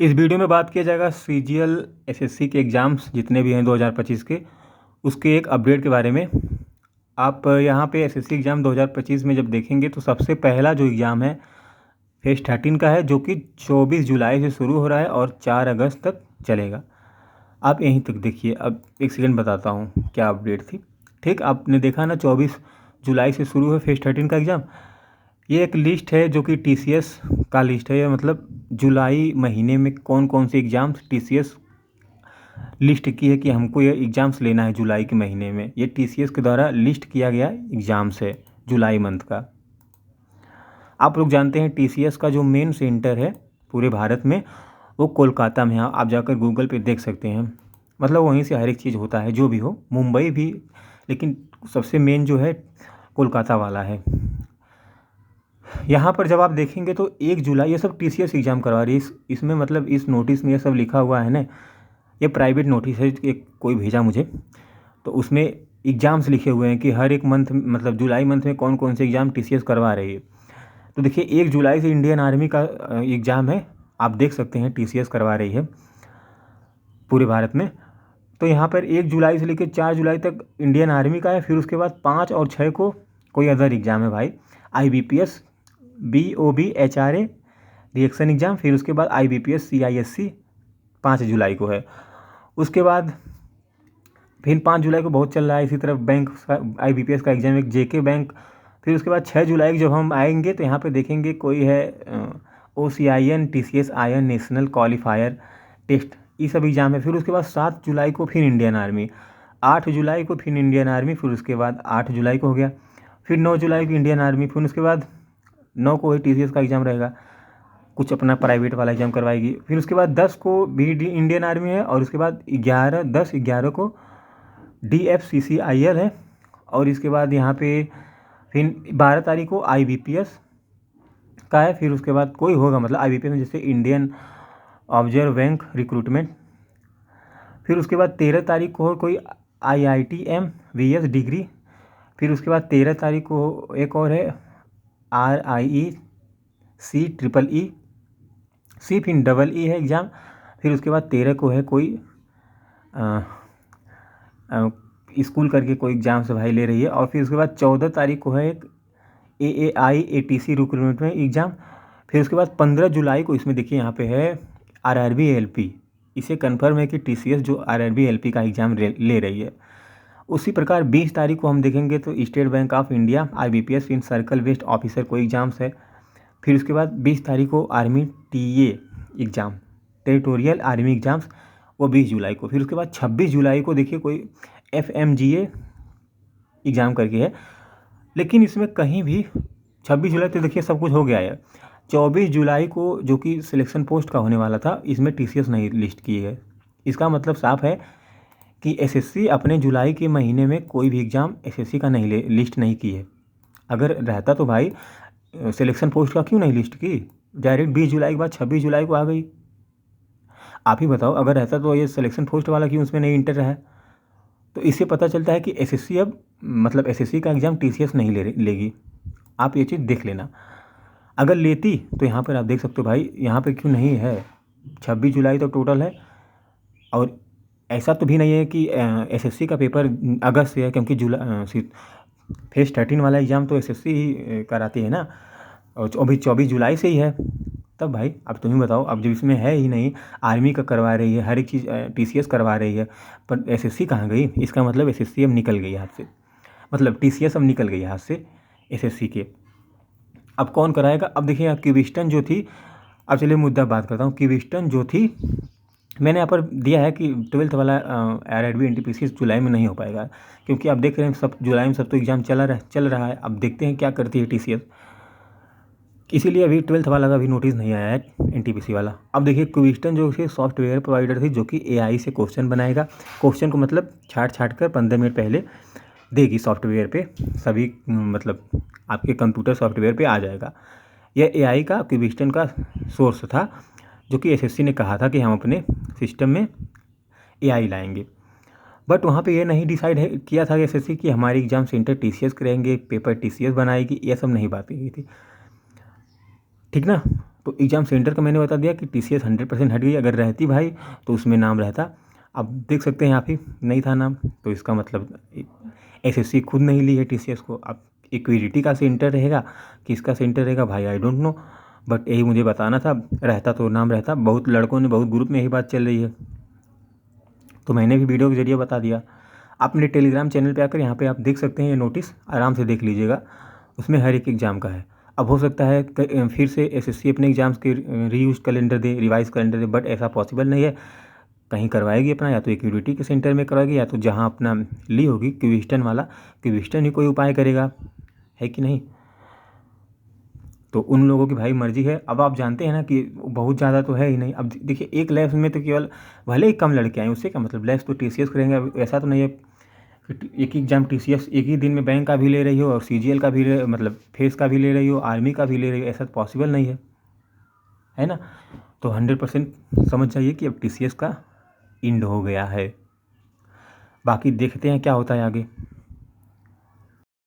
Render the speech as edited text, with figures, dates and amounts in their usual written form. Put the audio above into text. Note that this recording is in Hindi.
इस वीडियो में बात किया जाएगा सीजीएल एसएससी के एग्ज़ाम्स जितने भी हैं 2025 के, उसके एक अपडेट के बारे में। आप यहाँ पे एसएससी एग्ज़ाम 2025 में जब देखेंगे तो सबसे पहला जो एग्ज़ाम है फेज़ 13 का है, जो कि 24 जुलाई से शुरू हो रहा है और 4 अगस्त तक चलेगा। आप यहीं तक देखिए। अब एक सेकंड बताता हूँ क्या अपडेट थी। ठीक, आपने देखा ना 24 जुलाई से शुरू है फेज़ 13 का एग्ज़ाम। ये एक लिस्ट है जो कि टीसीएस का लिस्ट है, मतलब जुलाई महीने में कौन कौन से एग्ज़ाम्स टीसीएस लिस्ट की है कि हमको ये एग्ज़ाम्स लेना है जुलाई के महीने में। ये टीसीएस के द्वारा लिस्ट किया गया एग्ज़ाम्स है जुलाई मंथ का। आप लोग जानते हैं टीसीएस का जो मेन सेंटर है पूरे भारत में वो कोलकाता में है। आप जाकर गूगल पे देख सकते हैं, मतलब वहीं से हर एक चीज़ होता है, जो भी हो, मुंबई भी, लेकिन सबसे मेन जो है कोलकाता वाला है। यहाँ पर जब आप देखेंगे तो 1 जुलाई, ये सब टीसीएस एग्ज़ाम करवा रही है। इसमें मतलब इस नोटिस में ये सब लिखा हुआ है ना, ये प्राइवेट नोटिस है, एक कोई भेजा मुझे, तो उसमें एग्ज़ाम्स लिखे हुए हैं कि हर एक मंथ, मतलब जुलाई मंथ में कौन कौन से एग्ज़ाम टीसीएस करवा रही है। तो देखिए 1 जुलाई से इंडियन आर्मी का एग्ज़ाम है, आप देख सकते हैं टीसीएस करवा रही है पूरे भारत में। तो यहाँ पर 1 जुलाई से लेकर 4 जुलाई तक इंडियन आर्मी का है, फिर उसके बाद 5 और 6 को कोई अदर एग्ज़ाम है भाई, IBPS, BOB, HRA reaction exam, फिर उसके बाद IBPS CISC 5 जुलाई को है। उसके बाद फिर 5 जुलाई को बहुत चल रहा है, इसी तरह बैंक IBPS का एग्ज़ाम, एक JK बैंक। फिर उसके बाद 6 जुलाई को जब हम आएंगे तो यहाँ पे देखेंगे कोई है OCIN, TCS IN national qualifier test, ये सब एग्ज़ाम है। फिर उसके बाद 7 जुलाई को फिर इंडियन आर्मी, 8 जुलाई को फिर इंडियन आर्मी, फिर उसके बाद 8 जुलाई को हो गया, फिर 9 जुलाई को इंडियन आर्मी, फिर उसके बाद 9 को ही TCS का एग्ज़ाम रहेगा, कुछ अपना प्राइवेट वाला एग्ज़ाम करवाएगी। फिर उसके बाद 10 को भी इंडियन आर्मी है, और उसके बाद 11 को DFCCIL है, और इसके बाद यहाँ पे फिर 12 तारीख को IBPS का है। फिर उसके बाद कोई होगा, मतलब IBPS में जैसे इंडियन ऑब्जर्व बैंक रिक्रूटमेंट। फिर उसके बाद 13 तारीख को हो कोई IITM VS डिग्री। फिर उसके बाद 13 तारीख को एक और है RIEC EEE फिर EE है एग्ज़ाम। फिर उसके बाद 13 को है कोई स्कूल करके कोई एग्ज़ाम से भाई ले रही है। और फिर उसके बाद 14 तारीख को है एक AAI ATC रिक्रूटमेंट में एग्ज़ाम। फिर उसके बाद 15 जुलाई को इसमें देखिए यहाँ पे है RRB LP। इसे कन्फर्म है कि TCS जो RRB LP का एग्ज़ाम ले रही है। उसी प्रकार 20 तारीख को हम देखेंगे तो state bank of India IBPS in circle based officer कोई एग्ज़ाम्स है। फिर उसके बाद 20 तारीख को army TA exam, territorial army exams, वो 20 जुलाई को। फिर उसके बाद 26 जुलाई को देखिए कोई FMGA एग्ज़ाम करके है, लेकिन इसमें कहीं भी 26 जुलाई तो देखिए सब कुछ हो गया है। 24 जुलाई को जो कि सिलेक्शन पोस्ट का होने वाला था, इसमें TCS नहीं लिस्ट की है। इसका मतलब साफ है कि SSC अपने जुलाई के महीने में कोई भी एग्ज़ाम SSC का नहीं लिस्ट नहीं की है। अगर रहता तो भाई सिलेक्शन पोस्ट का क्यों नहीं लिस्ट की, डायरेक्ट 20 जुलाई के बाद 26 जुलाई को आ गई। आप ही बताओ, अगर रहता तो ये सिलेक्शन पोस्ट वाला क्यों उसमें नहीं इंटर रहा है। तो इससे पता चलता है कि SSC अब, मतलब SSC का एग्ज़ाम TCS नहीं लेगी। आप ये चीज़ देख लेना। अगर लेती तो यहाँ पर आप देख सकते हो भाई, यहाँ पे क्यों नहीं है, 26 जुलाई तो टोटल है। और ऐसा तो भी नहीं है कि SSC का पेपर अगस्त से है, क्योंकि फेज़ 13 वाला एग्ज़ाम तो SSC ही कराती है ना, और अभी 24 जुलाई से ही है। तब भाई अब तुम ही बताओ, अब जब इसमें है ही नहीं, आर्मी का करवा रही है, हर एक चीज़ TCS करवा रही है, पर SSC कहाँ गई। इसका मतलब SSC अब निकल गई हाथ से, मतलब TCS अब निकल गई हाथ से SSC के। अब कौन कराएगा। अब देखिए क्विस्टन जो थी, अब चलिए मुद्दा बात करता हूँ। क्विस्टन जो थी मैंने यहाँ पर दिया है कि 12th वाला RRB NTPC जुलाई में नहीं हो पाएगा, क्योंकि आप देख रहे हैं सब जुलाई में सब तो एग्ज़ाम चल रहा है। अब देखते हैं क्या करती है TCS, इसीलिए अभी 12th वाला का भी नोटिस नहीं आया है NTPC वाला। अब देखिए क्विस्टन जो कि सॉफ्टवेयर प्रोवाइडर थी, जो कि AI से क्वेश्चन बनाएगा, क्वेश्चन को मतलब छाट कर 15 मिनट पहले देगी सॉफ्टवेयर पे, सभी मतलब आपके कंप्यूटर सॉफ्टवेयर पे आ जाएगा। यह AI का क्विस्टन का सोर्स था, जो कि SSC ने कहा था कि हम अपने सिस्टम में AI लाएंगे। बट वहाँ पे ये नहीं डिसाइड किया था SSC कि हमारी एग्ज़ाम सेंटर TCS करेंगे, पेपर TCS बनाएगी, ये सब नहीं बातें की थी, ठीक ना। तो एग्ज़ाम सेंटर का मैंने बता दिया कि TCS 100% हट गई, अगर रहती भाई तो उसमें नाम रहता। अब देख सकते हैं यहाँ पे नहीं था नाम, तो इसका मतलब SSC खुद नहीं ली है TCS को। अब इक्विटी का सेंटर रहेगा, किसका सेंटर रहेगा भाई आई डोंट नो, बट यही मुझे बताना था, रहता तो नाम रहता। बहुत लड़कों ने, बहुत ग्रुप में यही बात चल रही है, तो मैंने भी वीडियो के जरिए बता दिया। आप मेरे टेलीग्राम चैनल पे आकर यहाँ पे आप देख सकते हैं, ये नोटिस आराम से देख लीजिएगा, उसमें हर एक एग्ज़ाम का है। अब हो सकता है फिर से SSC अपने एग्ज़ाम्स के reuse calendar they, revise calendar they, but ऐसा पॉसिबल नहीं है। कहीं करवाएगी अपना, या तो इक्विटी के सेंटर में करवाएगी, या तो जहाँ अपना ली होगी क्विस्टन वाला, क्विस्टन ही कोई उपाय करेगा, है कि नहीं। तो उन लोगों की भाई मर्जी है। अब आप जानते हैं ना कि बहुत ज़्यादा तो है ही नहीं। अब देखिए एक लैब्स में तो केवल भले ही कम लड़के आए, उससे क्या मतलब, लैब्स तो TCS करेंगे। अब ऐसा तो नहीं है कि एक ही एग्ज़ाम TCS एक ही दिन में बैंक का भी ले रही हो और CGL का भी मतलब फेस का भी ले रही हो, आर्मी का भी ले रही हो, ऐसा तो पॉसिबल नहीं है ना। तो 100% समझ जाइए कि अब TCS का इंड हो गया है। बाकी देखते हैं क्या होता है आगे।